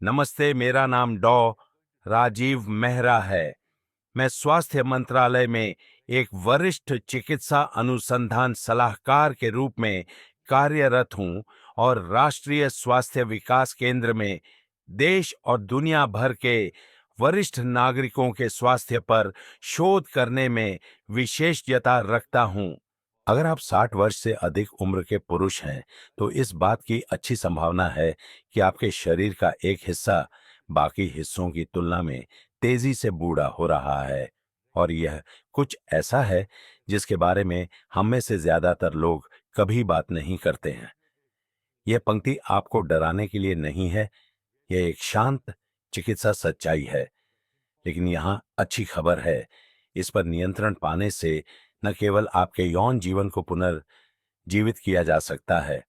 नमस्ते, मेरा नाम राजीव मेहरा है। मैं स्वास्थ्य मंत्रालय में एक वरिष्ठ चिकित्सा अनुसंधान सलाहकार के रूप में कार्यरत हूं और राष्ट्रीय स्वास्थ्य विकास केंद्र में देश और दुनिया भर के वरिष्ठ नागरिकों के स्वास्थ्य पर शोध करने में विशेषज्ञता रखता हूं। अगर आप 60 वर्ष से अधिक उम्र के पुरुष हैं, तो इस बात की अच्छी संभावना है कि आपके शरीर का एक हिस्सा बाकी हिस्सों की तुलना में तेजी से बूढ़ा हो रहा है और यह कुछ ऐसा है जिसके बारे में हम में से ज्यादातर लोग कभी बात नहीं करते हैं। यह पंक्ति आपको डराने के लिए नहीं है, यह एक शांत चिकित्सा सच्चाई है। लेकिन यहाँ अच्छी खबर है, इस पर नियंत्रण पाने से न केवल आपके यौन जीवन को पुनर्जीवित किया जा सकता है,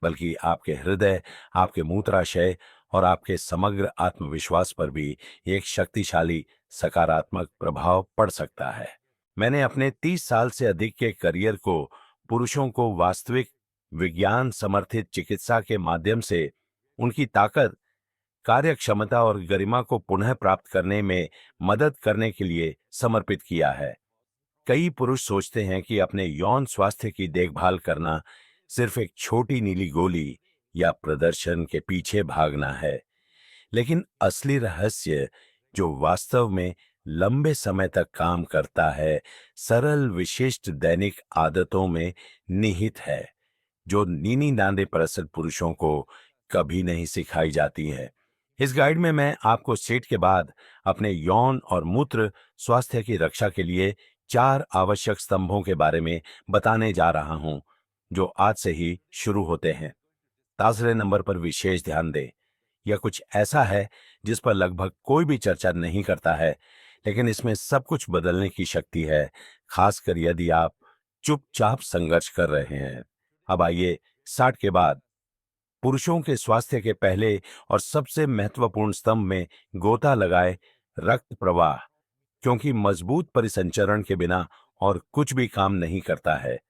बल्कि आपके हृदय, आपके मूत्राशय और आपके समग्र आत्मविश्वास पर भी एक शक्तिशाली सकारात्मक प्रभाव पड़ सकता है। मैंने अपने 30 साल से अधिक के करियर को पुरुषों को वास्तविक विज्ञान समर्थित चिकित्सा के माध्यम से उनकी ताकत, कार्यक्षमता और गरिमा को पुनः प्राप्त करने में मदद करने के लिए समर्पित किया है। कई पुरुष सोचते हैं कि अपने यौन स्वास्थ्य की देखभाल करना सिर्फ एक छोटी नीली गोली या प्रदर्शन के पीछे भागना है, लेकिन असली रहस्य जो वास्तव में लंबे समय तक काम करता है, सरल विशिष्ट दैनिक आदतों में निहित है, जो नीनी नांदे परसल पुरुषों को कभी नहीं सिखाई जाती हैं। इस गाइड में मैं आपको सेट के बाद अपने यौन और मूत्र स्वास्थ्य की रक्षा के लिए 4 आवश्यक स्तंभों के बारे में बताने जा रहा हूं, जो आज से ही शुरू होते हैं। तासरे नंबर पर विशेष ध्यान दें। यह कुछ ऐसा है जिस पर लगभग कोई भी चर्चा नहीं करता है, लेकिन इसमें सब कुछ बदलने की शक्ति है, खासकर यदि आप चुपचाप संघर्ष कर रहे हैं। अब आइए 60 के बाद पुरुषों के स्वास्थ्य के पहले और सबसे महत्वपूर्ण स्तंभ में गोता लगाए रक्त प्रवाह, क्योंकि मजबूत परिसंचरण के बिना और कुछ भी काम नहीं करता है।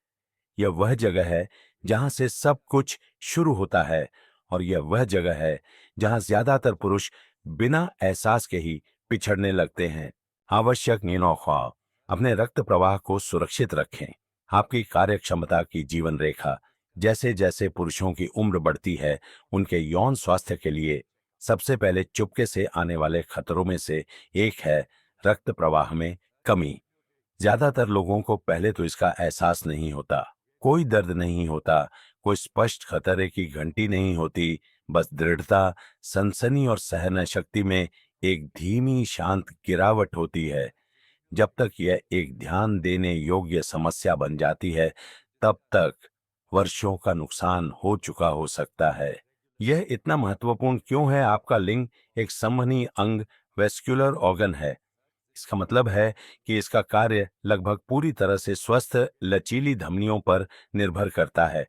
यह वह जगह है जहां से सब कुछ शुरू होता है और यह वह जगह है जहां ज्यादातर पुरुष बिना एहसास के ही पिछड़ने लगते हैं। आवश्यक नियमों, अपने रक्त प्रवाह को सुरक्षित रखें। आपकी कार्यक्षमता की जीवन रेखा, जैसे जैसे पुरुषों की उम्र बढ़ती है, उनके यौन स्वास्थ्य के लिए सबसे पहले चुपके से आने वाले खतरों में से एक है रक्त प्रवाह में कमी। ज्यादातर लोगों को पहले तो इसका एहसास नहीं होता। कोई दर्द नहीं होता, कोई स्पष्ट खतरे की घंटी नहीं होती, बस दृढ़ता, सनसनी और सहन शक्ति में एक धीमी शांत गिरावट होती है। जब तक यह एक ध्यान देने योग्य समस्या बन जाती है, तब तक वर्षों का नुकसान हो चुका हो सकता है। यह इतना महत्वपूर्ण क्यों है? आपका लिंग एक संवहनी अंग, वेस्क्युलर ऑर्गन है। इसका मतलब है कि इसका कार्य लगभग पूरी तरह से स्वस्थ लचीली धमनियों पर निर्भर करता है।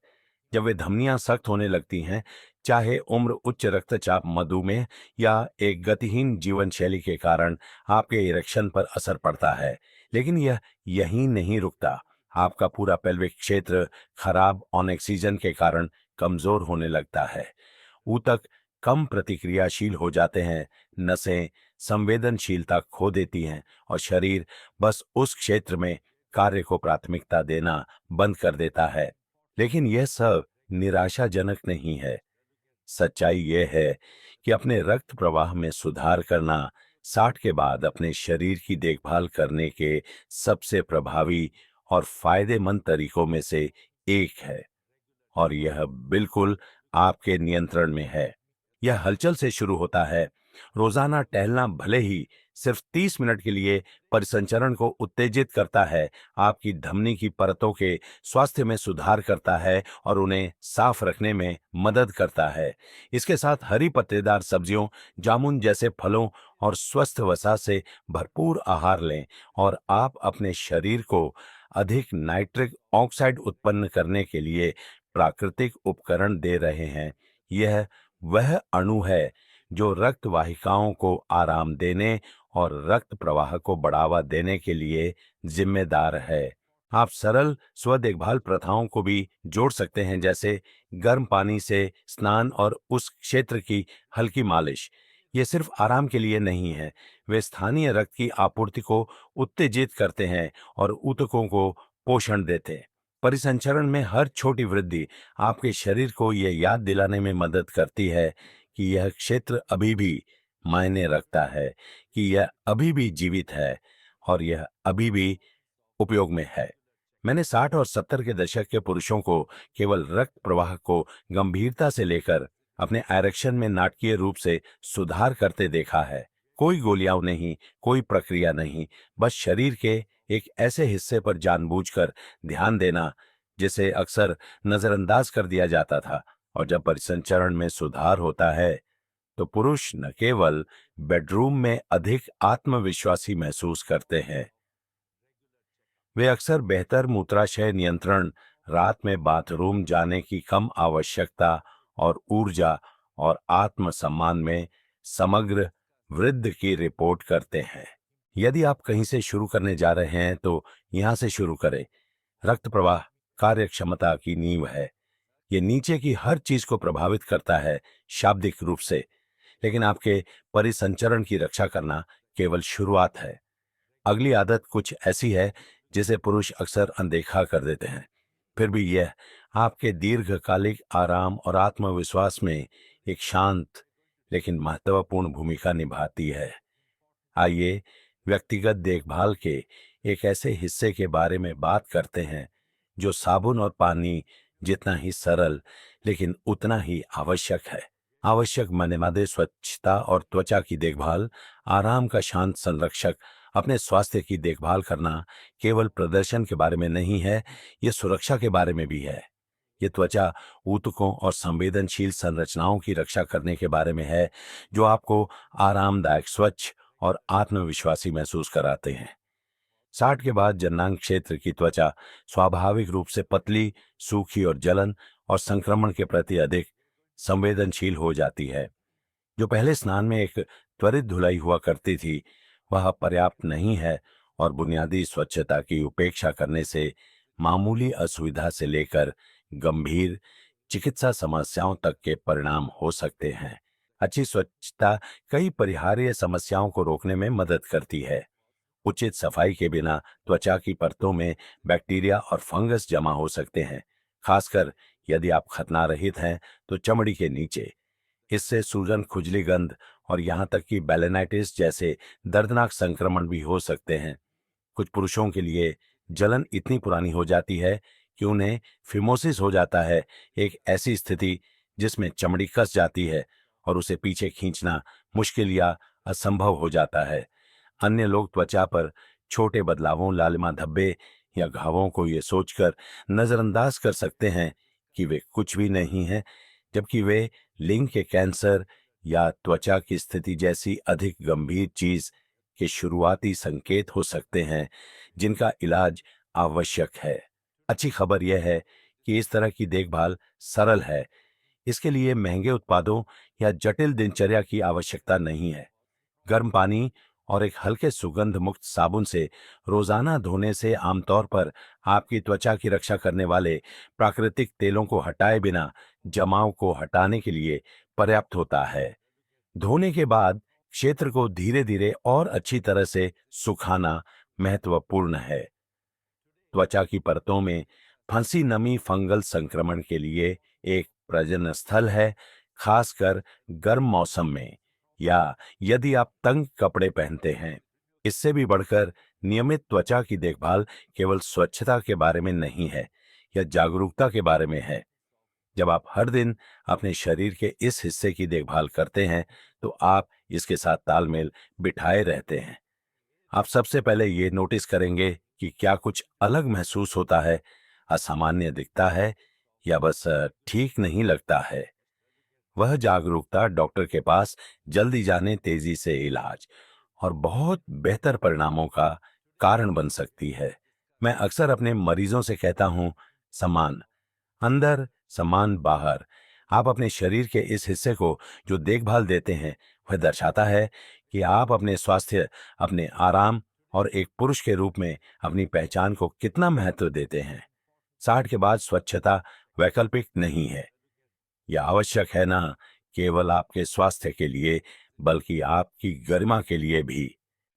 जब वे धमनियां सख्त होने लगती हैं, चाहे उम्र, उच्च रक्तचाप, मधुमेह या एक गतिहीन जीवन शैली के कारण, आपके इरेक्शन पर असर पड़ता है। लेकिन यह यहीं नहीं रुकता। आपका पूरा पेल्विक क्षेत्र खराब ऑक्सीजन के कारण कमजोर होने लगता है। ऊतक कम प्रतिक्रियाशील हो जाते हैं, नसें संवेदनशीलता खो देती हैं और शरीर बस उस क्षेत्र में कार्य को प्राथमिकता देना बंद कर देता है। लेकिन यह सब निराशाजनक नहीं है। सच्चाई यह है कि अपने रक्त प्रवाह में सुधार करना 60 के बाद अपने शरीर की देखभाल करने के सबसे प्रभावी और फायदेमंद तरीकों में से एक है, और यह बिल्कुल आपके नियंत्रण में है। यह हलचल से शुरू होता है। रोजाना टहलना भले ही सिर्फ 30 मिनट के लिए परिसंचरण को उत्तेजित करता है, आपकी धमनी की परतों के स्वास्थ्य में सुधार करता है और उन्हें साफ रखने में मदद करता है। इसके साथ हरी पत्तेदार सब्जियों, जामुन जैसे फलों और स्वस्थ वसा से भरपूर आहार लें और आप अपने शरीर को अधिक नाइट्रिक ऑक्साइड उत्पन्न करने के लिए प्राकृतिक उपकरण दे रहे हैं। यह वह अणु है जो रक्त वाहिकाओं को आराम देने और रक्त प्रवाह को बढ़ावा देने के लिए जिम्मेदार है। आप सरल स्व देखभाल प्रथाओं को भी जोड़ सकते हैं, जैसे गर्म पानी से स्नान और उस क्षेत्र की हल्की मालिश। ये सिर्फ आराम के लिए नहीं है, वे स्थानीय रक्त की आपूर्ति को उत्तेजित करते हैं और ऊतकों को पोषण देते हैं। परिसंचरण में हर छोटी वृद्धि आपके शरीर को यह याद दिलाने में मदद करती है कि यह क्षेत्र अभी भी मायने रखता है, कि यह अभी भी जीवित है और यह अभी भी उपयोग में है। मैंने 60 और 70 के दशक के पुरुषों को केवल रक्त प्रवाह को गंभीरता से लेकर अपने आरक्षण में नाटकीय रूप से सुधार करते देखा है। कोई गोलियां नहीं, कोई प्रक्रिया नहीं, बस शरीर के एक ऐसे हिस्से पर जानबूझकर ध्यान देना जिसे अक्सर नजरअंदाज कर दिया जाता था। और जब परिसंचरण में सुधार होता है तो पुरुष न केवल बेडरूम में अधिक आत्मविश्वासी महसूस करते हैं, वे अक्सर बेहतर मूत्राशय नियंत्रण, रात में बाथरूम जाने की कम आवश्यकता और ऊर्जा और आत्मसम्मान में समग्र वृद्धि की रिपोर्ट करते हैं। यदि आप कहीं से शुरू करने जा रहे हैं तो यहां से शुरू करें। रक्त प्रवाह कार्यक्षमता की नींव है। ये नीचे की हर चीज को प्रभावित करता है शाब्दिक रूप से, लेकिन आपके परिसंचरण की रक्षा करना केवल शुरुआत है। अगली आदत कुछ ऐसी है जिसे पुरुष अक्सर अनदेखा कर देते हैं, फिर भी यह आपके दीर्घकालिक आराम और आत्मविश्वास में एक शांत लेकिन महत्वपूर्ण भूमिका निभाती है। आइए व्यक्तिगत देखभाल के एक ऐसे हिस्से के बारे में बात करते हैं जो साबुन और पानी जितना ही सरल लेकिन उतना ही आवश्यक है। आवश्यक माने मादे स्वच्छता और त्वचा की देखभाल, आराम का शांत संरक्षक। अपने स्वास्थ्य की देखभाल करना केवल प्रदर्शन के बारे में नहीं है, ये सुरक्षा के बारे में भी है। ये त्वचा ऊतकों और संवेदनशील संरचनाओं की रक्षा करने के बारे में है जो आपको आरामदायक, स्वच्छ और आत्मविश्वासी महसूस कराते हैं। 60 के बाद जननांग क्षेत्र की त्वचा स्वाभाविक रूप से पतली, सूखी और जलन और संक्रमण के प्रति अधिक संवेदनशील हो जाती है। जो पहले स्नान में एक त्वरित धुलाई हुआ करती थी, वह पर्याप्त नहीं है और बुनियादी स्वच्छता की उपेक्षा करने से मामूली असुविधा से लेकर गंभीर चिकित्सा समस्याओं तक के परिणाम हो सकते हैं। अच्छी स्वच्छता कई परिहार्य समस्याओं को रोकने में मदद करती है। उचित सफाई के बिना त्वचा की परतों में बैक्टीरिया और फंगस जमा हो सकते हैं, खासकर यदि आप खतना रहित हैं तो चमड़ी के नीचे। इससे सूजन, खुजली, गंध और यहां तक कि बैलेनाइटिस जैसे दर्दनाक संक्रमण भी हो सकते हैं। कुछ पुरुषों के लिए जलन इतनी पुरानी हो जाती है कि उन्हें फिमोसिस हो जाता है, एक ऐसी स्थिति जिसमें चमड़ी कस जाती है और उसे पीछे खींचना मुश्किल या असंभव हो जाता है। अन्य लोग त्वचा पर छोटे बदलावों, लालिमा धब्बे या घावों को ये सोचकर नजरअंदाज कर सकते हैं कि वे कुछ भी नहीं हैं, जबकि वे लिंग के कैंसर या त्वचा की स्थिति जैसी अधिक गंभीर चीज के शुरुआती संकेत हो सकते हैं जिनका इलाज आवश्यक है। अच्छी खबर यह है कि इस तरह की देखभाल सरल है। इसके लिए महंगे उत्पादों या जटिल दिनचर्या की आवश्यकता नहीं है। गर्म पानी और एक हल्के सुगंध मुक्त साबुन से रोजाना धोने से आमतौर पर आपकी त्वचा की रक्षा करने वाले प्राकृतिक तेलों को हटाए बिना जमाव को हटाने के लिए पर्याप्त होता है। धोने के बाद क्षेत्र को धीरे धीरे और अच्छी तरह से सुखाना महत्वपूर्ण है। त्वचा की परतों में फंसी नमी फंगल संक्रमण के लिए एक प्रजनन स्थल है, खासकर गर्म मौसम में या यदि आप तंग कपड़े पहनते हैं। इससे भी बढ़कर नियमित त्वचा की देखभाल केवल स्वच्छता के बारे में नहीं है, यह जागरूकता के बारे में है। जब आप हर दिन अपने शरीर के इस हिस्से की देखभाल करते हैं तो आप इसके साथ तालमेल बिठाए रहते हैं। आप सबसे पहले ये नोटिस करेंगे कि क्या कुछ अलग महसूस होता है, असामान्य दिखता है या बस ठीक नहीं लगता है। वह जागरूकता डॉक्टर के पास जल्दी जाने, तेजी से इलाज और बहुत बेहतर परिणामों का कारण बन सकती है। मैं अक्सर अपने मरीजों से कहता हूं, सम्मान अंदर, सम्मान बाहर। आप अपने शरीर के इस हिस्से को जो देखभाल देते हैं वह दर्शाता है कि आप अपने स्वास्थ्य, अपने आराम और एक पुरुष के रूप में अपनी पहचान को कितना महत्व देते हैं। 60 के बाद स्वच्छता वैकल्पिक नहीं है, यह आवश्यक है ना केवल आपके स्वास्थ्य के लिए बल्कि आपकी गरिमा के लिए भी।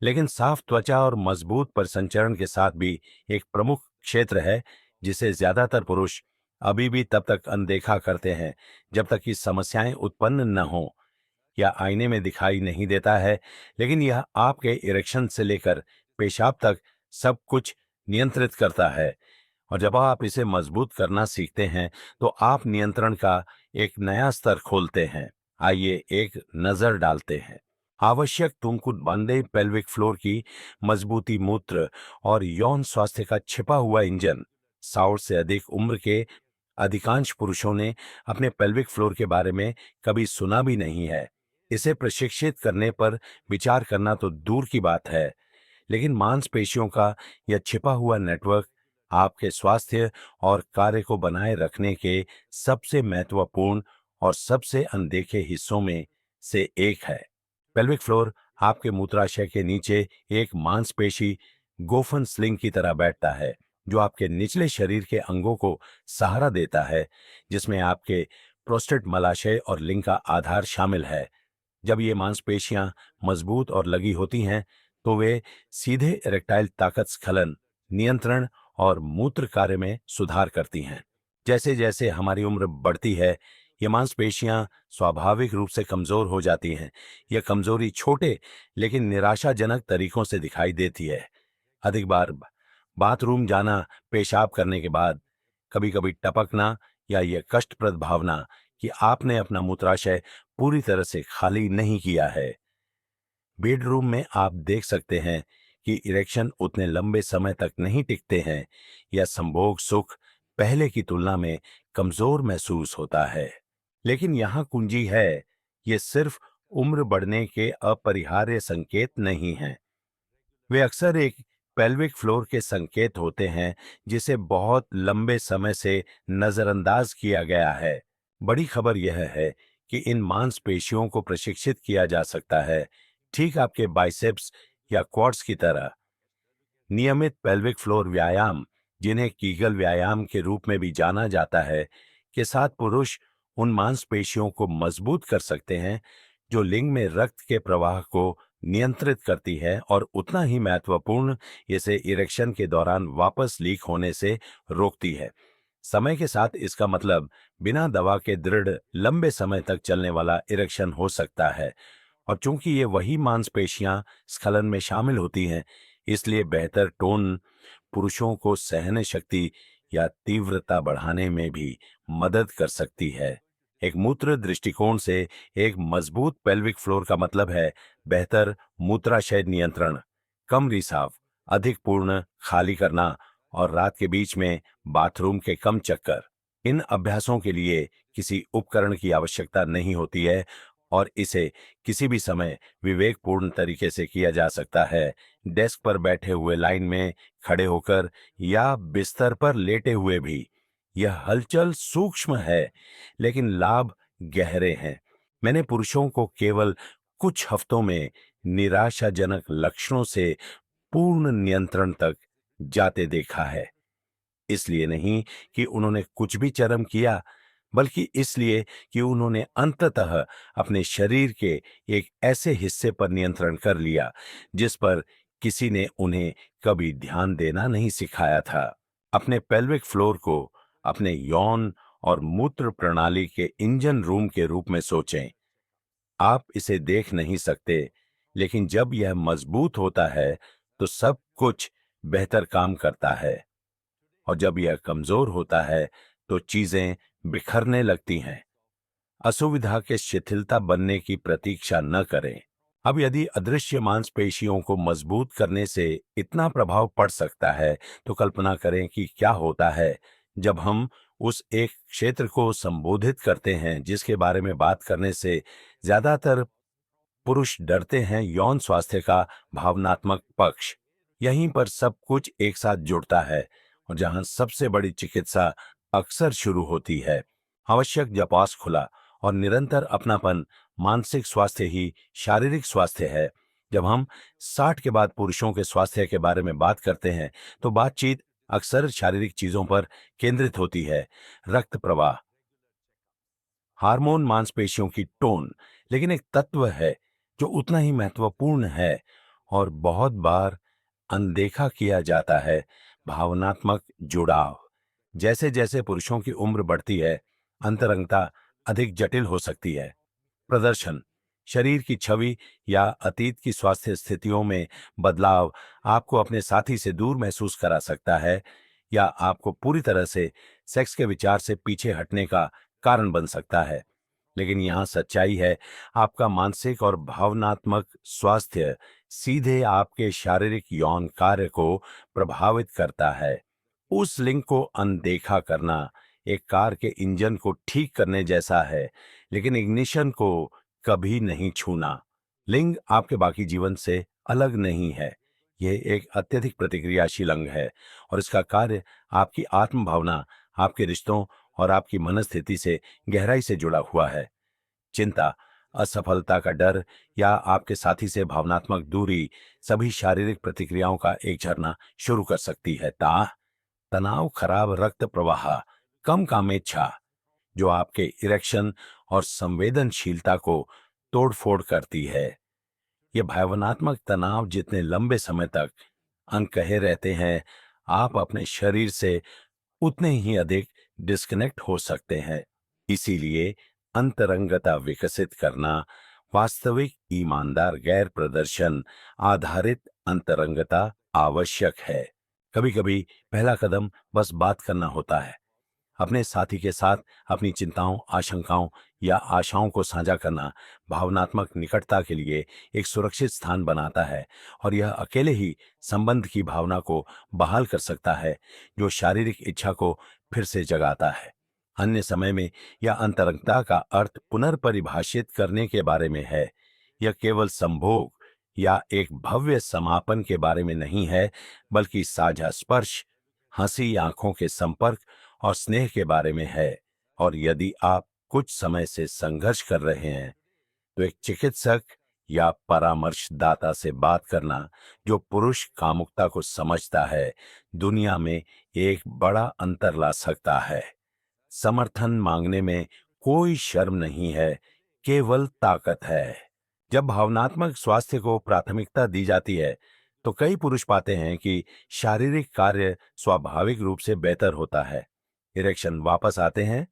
लेकिन साफ त्वचा और मजबूत परिसंचरण के साथ भी एक प्रमुख क्षेत्र है जिसे ज्यादातर पुरुष अभी भी तब तक अनदेखा करते हैं जब तक कि समस्याएं उत्पन्न न हो। या आईने में दिखाई नहीं देता है, लेकिन यह आपके इरेक्शन से लेकर पेशाब तक सब कुछ नियंत्रित करता है। और जब आप इसे मजबूत करना सीखते हैं तो आप नियंत्रण का एक नया स्तर खोलते हैं। आइए एक नजर डालते हैं। आवश्यक तुमकुद बांधे पेल्विक फ्लोर की मजबूती मूत्र और यौन स्वास्थ्य का छिपा हुआ इंजन। 100 से अधिक उम्र के अधिकांश पुरुषों ने अपने पेल्विक फ्लोर के बारे में कभी सुना भी नहीं है। इसे प्रशिक्षित करने पर विचार करना तो दूर की बात है, लेकिन मांसपेशियों का यह छिपा हुआ नेटवर्क आपके स्वास्थ्य और कार्य को बनाए रखने के सबसे महत्वपूर्ण और सबसे अनदेखे हिस्सों में से एक है। पेल्विक फ्लोर आपके मूत्राशय के नीचे एक मांसपेशी गोफन स्लिंग की तरह बैठता है, जो आपके निचले शरीर के अंगों को सहारा देता है, जिसमें आपके प्रोस्टेट, मलाशय और लिंग का आधार शामिल है। जब ये मांसपेशियां मजबूत और लगी होती हैं, तो वे सीधे इरेक्टाइल ताकत स्खलन, नियंत्रण और मूत्र कार्य में सुधार करती हैं। जैसे जैसे हमारी उम्र बढ़ती है, ये मांसपेशियां स्वाभाविक रूप से कमजोर हो जाती हैं। यह कमजोरी छोटे लेकिन निराशाजनक तरीकों से दिखाई देती है। अधिक बार बाथरूम जाना, पेशाब करने के बाद, कभी कभी टपकना, या यह कष्टप्रद भावना कि आपने अपना मूत्राशय पूरी तरह से खाली नहीं किया है। बेडरूम में आप देख सकते हैं कि इरेक्शन उतने लंबे समय तक नहीं टिकते हैं, या संभोग सुख पहले की तुलना में कमजोर महसूस होता है। लेकिन यहां कुंजी है, ये सिर्फ उम्र बढ़ने के अपरिहार्य संकेत नहीं हैं। वे अक्सर एक पेल्विक फ्लोर के संकेत होते हैं जिसे बहुत लंबे समय से नजरअंदाज किया गया है। बड़ी खबर यह है कि इन मांसपेशियों को प्रशिक्षित किया जा सकता है, ठीक आपके बाइसेप्स या क्वाड्स की तरह। नियमित पेल्विक फ्लोर व्यायाम, जिन्हें कीगल व्यायाम के रूप में भी जाना जाता है, के साथ पुरुष उन मांसपेशियों को मजबूत कर सकते हैं जो लिंग में रक्त के प्रवाह को नियंत्रित करती है, और उतना ही महत्वपूर्ण, इसे इरेक्शन के दौरान वापस लीक होने से रोकती है। समय के साथ इसका मतलब बिना दवा के दृढ़ लंबे समय तक चलने वाला इरेक्शन हो सकता है। और चूंकि ये वही मांसपेशियां स्खलन में शामिल होती हैं, इसलिए बेहतर टोन पुरुषों को सहन शक्ति या तीव्रता बढ़ाने में भी मदद कर सकती है। एक मूत्र दृष्टिकोण से एक मजबूत पेल्विक फ्लोर का मतलब है बेहतर मूत्राशय नियंत्रण, कम रिसाव, अधिक पूर्ण खाली करना, और रात के बीच में बाथरूम के कम चक्कर। इन अभ्यासों के लिए किसी उपकरण की आवश्यकता नहीं होती है, और इसे किसी भी समय विवेकपूर्ण तरीके से किया जा सकता है, डेस्क पर बैठे हुए, लाइन में खड़े होकर, या बिस्तर पर लेटे हुए भी। यह हलचल सूक्ष्म है, लेकिन लाभ गहरे हैं। मैंने पुरुषों को केवल कुछ हफ्तों में निराशाजनक लक्षणों से पूर्ण नियंत्रण तक जाते देखा है। इसलिए नहीं कि उन्होंने कुछ भी चरम किया, बल्कि इसलिए कि उन्होंने अंततः अपने शरीर के एक ऐसे हिस्से पर नियंत्रण कर लिया जिस पर किसी ने उन्हें कभी ध्यान देना नहीं सिखाया था। अपने पेल्विक फ्लोर को अपने यौन और मूत्र प्रणाली के इंजन रूम के रूप में सोचें। आप इसे देख नहीं सकते, लेकिन जब यह मजबूत होता है तो सब कुछ बेहतर काम करता है, और जब यह कमजोर होता है तो चीजें बिखरने लगती हैं। असुविधा के शिथिलता बनने की प्रतीक्षा न करें। अब यदि अदृश्य मांसपेशियों को मजबूत करने से इतना प्रभाव पड़ सकता है, तो कल्पना करें कि क्या होता है जब हम उस एक क्षेत्र को संबोधित करते हैं जिसके बारे में बात करने से ज्यादातर पुरुष डरते हैं, यौन स्वास्थ्य का भावनात्मक पक्ष। यहीं पर सब कुछ एक साथ जुड़ता है, और जहां सबसे बड़ी चिकित्सा अक्सर शुरू होती है। आवश्यक जपास खुला और निरंतर अपनापन मानसिक स्वास्थ्य ही शारीरिक स्वास्थ्य है। जब हम 60 के बाद पुरुषों के स्वास्थ्य के बारे में बात करते हैं, तो बातचीत अक्सर शारीरिक चीजों पर केंद्रित होती है। रक्त प्रवाह, हार्मोन, मांसपेशियों की टोन। लेकिन एक तत्व है जो उतना ही महत्वपूर्ण है और बहुत बार अनदेखा किया जाता है, भावनात्मक जुड़ाव। जैसे जैसे पुरुषों की उम्र बढ़ती है, अंतरंगता अधिक जटिल हो सकती है। प्रदर्शन, शरीर की छवि या अतीत की स्वास्थ्य स्थितियों में बदलाव आपको अपने साथी से दूर महसूस करा सकता है या आपको पूरी तरह से सेक्स के विचार से पीछे हटने का कारण बन सकता है। लेकिन यहाँ सच्चाई है, आपका मानसिक और भावनात्मक स्वास्थ्य सीधे आपके शारीरिक यौन कार्य को प्रभावित करता है। उस लिंक को अनदेखा करना एक कार के इंजन को ठीक करने जैसा है, लेकिन इग्निशन को कभी नहीं छूना। लिंग आपके बाकी जीवन से अलग नहीं है। यह एक अत्यधिक प्रतिक्रियाशील अंग है और इसका कार्य आपकी आत्म भावना, आपके रिश्तों और आपकी मनस्थिति से गहराई से जुड़ा हुआ है। चिंता, असफलता का डर या आपके साथी से भावनात्मक दूरी सभी शारीरिक प्रतिक्रियाओं का एक झरना शुरू कर सकती है। तनाव, खराब रक्त प्रवाह, कम कामेच्छा, जो आपके इरेक्शन और संवेदनशीलता को तोड़फोड़ करती है। ये भावनात्मक तनाव जितने लंबे समय तक अनकहे रहते हैं, आप अपने शरीर से उतने ही अधिक डिस्कनेक्ट हो सकते हैं। इसीलिए अंतरंगता विकसित करना, वास्तविक ईमानदार गैर प्रदर्शन आधारित अंतरंगता आवश्यक है। कभी कभी पहला कदम बस बात करना होता है। अपने साथी के साथ अपनी चिंताओं, आशंकाओं या आशाओं को साझा करना भावनात्मक निकटता के लिए एक सुरक्षित स्थान बनाता है और यह अकेले ही संबंध की भावना को बहाल कर सकता है, जो शारीरिक इच्छा को फिर से जगाता है। अन्य समय में यह अंतरंगता का अर्थ पुनर्परिभाषित करने के बारे में है। यह केवल संभोग या एक भव्य समापन के बारे में नहीं है, बल्कि साझा स्पर्श, हंसी, आंखों के संपर्क और स्नेह के बारे में है। और यदि आप कुछ समय से संघर्ष कर रहे हैं, तो एक चिकित्सक या परामर्शदाता से बात करना, जो पुरुष कामुकता को समझता है, दुनिया में एक बड़ा अंतर ला सकता है। समर्थन मांगने में कोई शर्म नहीं है, केवल ताकत है। जब भावनात्मक स्वास्थ्य को प्राथमिकता दी जाती है, तो कई पुरुष पाते हैं कि शारीरिक कार्य स्वाभाविक रूप से बेहतर होता है। इरेक्शन वापस आते हैं,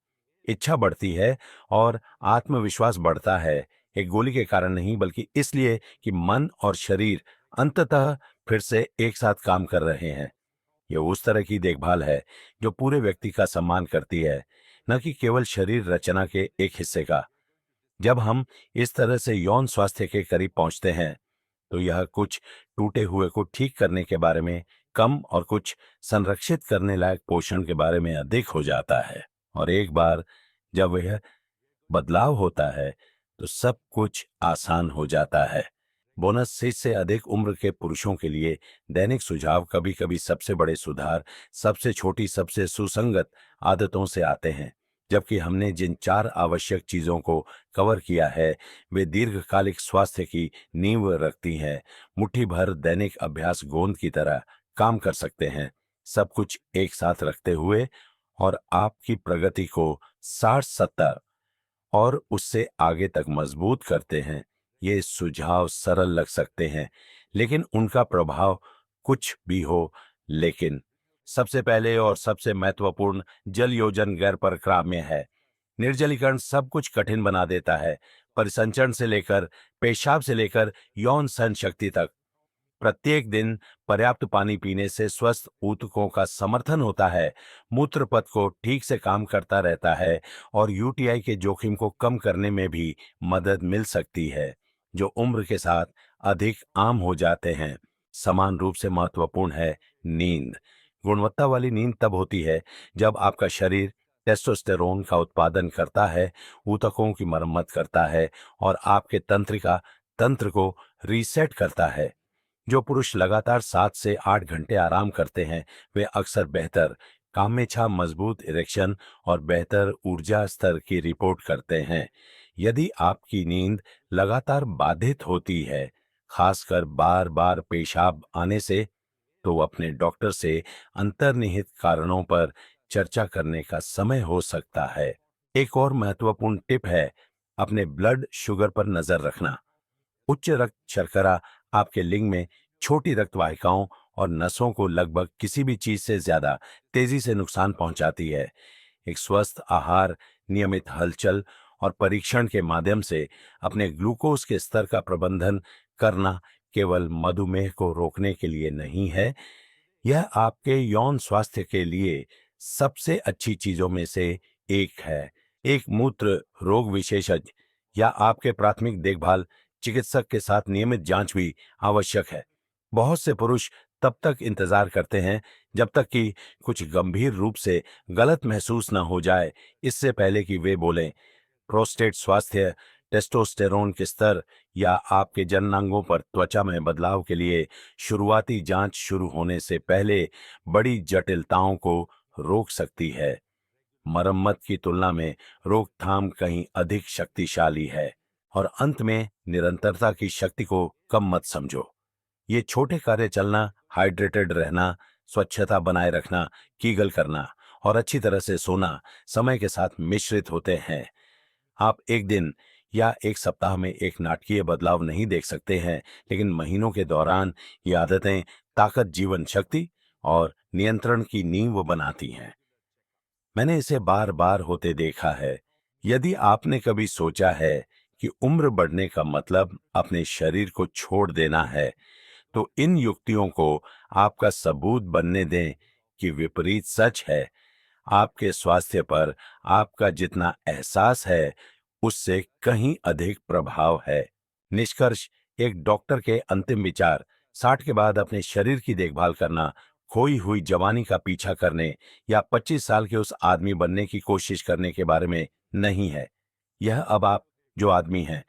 इच्छा बढ़ती है और आत्मविश्वास बढ़ता है। एक गोली के कारण नहीं, बल्कि इसलिए कि मन और शरीर अंततः फिर से एक साथ काम कर रहे हैं। यह उस तरह की देखभाल है जो पूरे व्यक्ति का सम्मान करती है, न कि केवल शरीर रचना के एक हिस्से का। जब हम इस तरह से यौन स्वास्थ्य के करीब पहुंचते हैं, तो यह कुछ टूटे हुए को ठीक करने के बारे में कम और कुछ संरक्षित करने लायक पोषण के बारे में अधिक हो जाता है। और एक बार जब यह बदलाव होता है, तो सब कुछ आसान हो जाता है। बोनस से अधिक उम्र के पुरुषों के लिए दैनिक सुझाव कभी कभी सबसे बड़े सुधार सबसे छोटी, सबसे सुसंगत आदतों से आते हैं। जबकि हमने जिन 4 आवश्यक चीजों को कवर किया है, वे दीर्घकालिक स्वास्थ्य की नींव रखती हैं। मुट्ठी भर दैनिक अभ्यास गोंद की तरह काम कर सकते हैं, सब कुछ एक साथ रखते हुए, और आपकी प्रगति को 60-70 और उससे आगे तक मजबूत करते हैं। ये सुझाव सरल लग सकते हैं, लेकिन उनका प्रभाव कुछ भी हो। लेकिन सबसे पहले और सबसे महत्वपूर्ण, जल योजन गैर परक्राम्य है। निर्जलीकरण सब कुछ कठिन बना देता है, परिसंचरण से लेकर, पेशाब से लेकर यौन सहन शक्ति तक। प्रत्येक दिन पर्याप्त पानी पीने से स्वस्थ ऊतकों का समर्थन होता है, मूत्र पथ को ठीक से काम करता रहता है और यूटीआई के जोखिम को कम करने में भी मदद मिल सकती है, जो उम्र के साथ अधिक आम हो जाते हैं। समान रूप से महत्वपूर्ण है नींद। गुणवत्ता वाली नींद तब होती है जब आपका शरीर टेस्टोस्टेरोन का उत्पादन करता है, ऊतकों की मरम्मत करता है और आपके तंत्रिका तंत्र को रीसेट करता है। जो पुरुष लगातार 7 से 8 घंटे आराम करते हैं, वे अक्सर बेहतर कामेच्छा, मजबूत इरेक्शन और बेहतर ऊर्जा स्तर की रिपोर्ट करते हैं। यदि आपकी नींद लगातार बाधित होती है, खासकर बार बार पेशाब आने से, तो अपने डॉक्टर से अंतर्निहित कारणों पर चर्चा करने का समय हो सकता है। एक और महत्वपूर्ण टिप है अपने ब्लड शुगर पर नजर रखना। उच्च रक्त शर्करा आपके लिंग में छोटी रक्त वाहिकाओं और नसों को लगभग किसी भी चीज से ज्यादा तेजी से नुकसान पहुंचाती है। एक स्वस्थ आहार, नियमित हलचल और परीक्षण के माध्यम से अपने ग्लूकोज के स्तर का प्रबंधन करना केवल मधुमेह को रोकने के लिए नहीं है, यह आपके यौन स्वास्थ्य के लिए सबसे अच्छी चीजों में से एक है। एक मूत्र रोग विशेषज्ञ या आपके प्राथमिक देखभाल चिकित्सक के साथ नियमित जांच भी आवश्यक है। बहुत से पुरुष तब तक इंतजार करते हैं जब तक कि कुछ गंभीर रूप से गलत महसूस न हो जाए, इससे पहले कि वे बोलें। प्रोस्टेट स्वास्थ्य, टेस्टोस्टेरोन के स्तर या आपके जननांगों पर त्वचा में बदलाव के लिए शुरुआती जांच शुरू होने से पहले बड़ी जटिलताओं को रोक सकती है। मरम्मत की तुलना में रोकथाम कहीं अधिक शक्तिशाली है। और अंत में निरंतरता की शक्ति को कम मत समझो। ये छोटे कार्य, चलना, हाइड्रेटेड रहना, स्वच्छता बनाए रखना, कीगल करना और अच्छी तरह से सोना, समय के साथ मिश्रित होते हैं। आप एक दिन या एक सप्ताह में एक नाटकीय बदलाव नहीं देख सकते हैं, लेकिन महीनों के दौरान ये आदतें ताकत, जीवन शक्ति और नियंत्रण की नींव बनाती हैं। मैंने इसे बार बार होते देखा है। यदि आपने कभी सोचा है कि उम्र बढ़ने का मतलब अपने शरीर को छोड़ देना है, तो इन युक्तियों को आपका सबूत बनने दें कि विपरीत सच है। आपके स्वास्थ्य पर आपका जितना एहसास है, उससे कहीं अधिक प्रभाव है। निष्कर्ष, एक डॉक्टर के अंतिम विचार 60 के बाद अपने शरीर की देखभाल करना, खोई हुई जवानी का पीछा करने या 25 साल के उस आदमी बनने की कोशिश करने के बारे में नहीं है। यह अब आप जो आदमी हैं,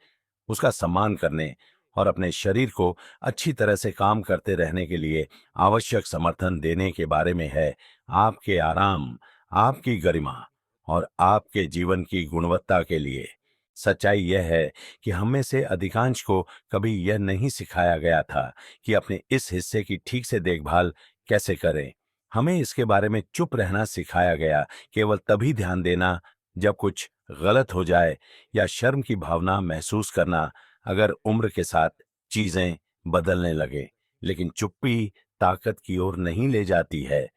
उसका सम्मान करने और अपने शरीर को अच्छी तरह से काम करते रहने के लिए आवश्यक समर्थन देने के बारे में है। आपके आराम, आपकी गरिमा और आपके जीवन की गुणवत्ता के लिए। सच्चाई यह है कि हम में से अधिकांश को कभी यह नहीं सिखाया गया था कि अपने इस हिस्से की ठीक से देखभाल कैसे करें। हमें इसके बारे में चुप रहना सिखाया गया, केवल तभी ध्यान देना जब कुछ गलत हो जाए या शर्म की भावना महसूस करना अगर उम्र के साथ चीजें बदलने लगे। लेकिन चुप्पी ताकत की ओर नहीं ले जाती है,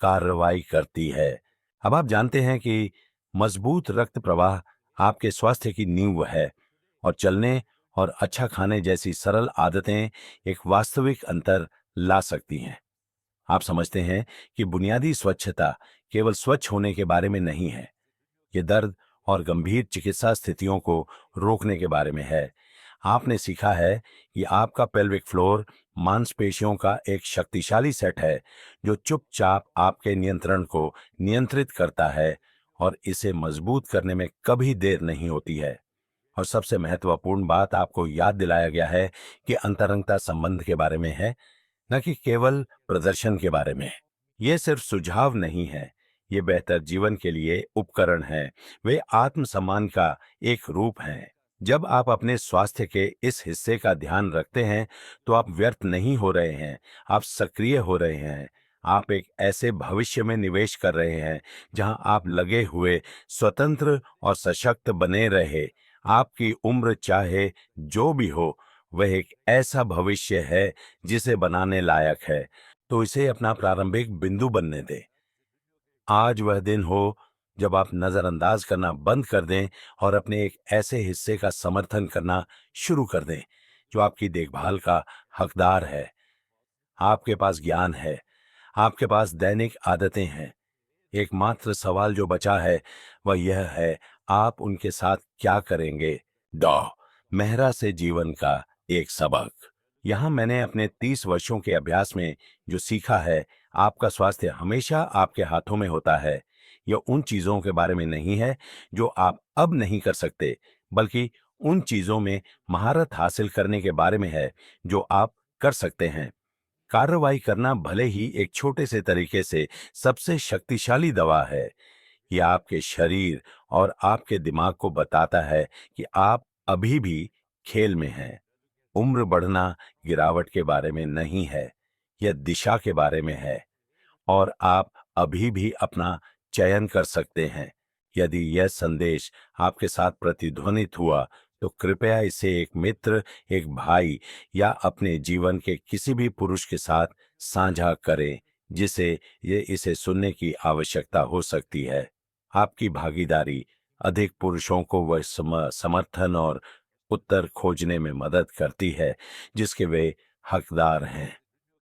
कार्रवाई करती है। अब आप जानते हैं कि मजबूत रक्त प्रवाह आपके स्वास्थ्य की नींव है और चलने और अच्छा खाने जैसी सरल आदतें एक वास्तविक अंतर ला सकती हैं। आप समझते हैं कि बुनियादी स्वच्छता केवल स्वच्छ होने के बारे में नहीं है, ये दर्द और गंभीर चिकित्सा स्थितियों को रोकने के बारे में है। आपने सीखा है कि आपका पेल्विक फ्लोर मांसपेशियों का एक शक्तिशाली सेट है जो चुपचाप आपके नियंत्रण को नियंत्रित करता है, और इसे मजबूत करने में कभी देर नहीं होती है। और सबसे महत्वपूर्ण बात आपको याद दिलाया गया है कि अंतरंगता संबंध के बारे में है, न कि केवल प्रदर्शन के बारे में। ये सिर्फ सुझाव नहीं है, ये बेहतर जीवन के लिए उपकरण हैं। वे आत्मसम्मान का एक रूप हैं। जब आप अपने स्वास्थ्य के इस हिस्से का ध्यान रखते हैं, तो आप व्यर्थ नहीं हो रहे हैं, आप सक्रिय हो रहे हैं। आप एक ऐसे भविष्य में निवेश कर रहे हैं जहां आप लगे हुए, स्वतंत्र और सशक्त बने रहे। आपकी उम्र चाहे जो भी हो, वह एक ऐसा भविष्य है जिसे बनाने लायक है। तो इसे अपना प्रारंभिक बिंदु बनने दें। आज वह दिन हो जब आप नजरअंदाज करना बंद कर दें और अपने एक ऐसे हिस्से का समर्थन करना शुरू कर दें जो आपकी देखभाल का हकदार है। आपके पास ज्ञान है, आपके पास दैनिक आदतें हैं। एकमात्र सवाल जो बचा है वह यह है, आप उनके साथ क्या करेंगे। डॉ मेहरा से जीवन का एक सबक। यहाँ मैंने अपने 30 वर्षों के अभ्यास में जो सीखा है, आपका स्वास्थ्य हमेशा आपके हाथों में होता है। यह उन चीजों के बारे में नहीं है जो आप अब नहीं कर सकते, बल्कि उन चीजों में महारत हासिल करने के बारे में है जो आप कर सकते हैं। कार्रवाई करना भले ही एक छोटे से तरीके से सबसे शक्तिशाली दवा है। यह आपके शरीर और आपके दिमाग को बताता है कि आप अभी भी खेल में हैं। उम्र बढ़ना गिरावट के बारे में नहीं है, यह दिशा के बारे में है। और आप अभी भी अपना चयन कर सकते हैं। यदि यह संदेश आपके साथ प्रतिध्वनित हुआ, तो कृपया इसे एक मित्र, एक भाई या अपने जीवन के किसी भी पुरुष के साथ साझा करें जिसे ये इसे सुनने की आवश्यकता हो सकती है। आपकी भागीदारी अधिक पुरुषों को वह समर्थन और उत्तर खोजने में मदद करती है जिसके वे हकदार हैं।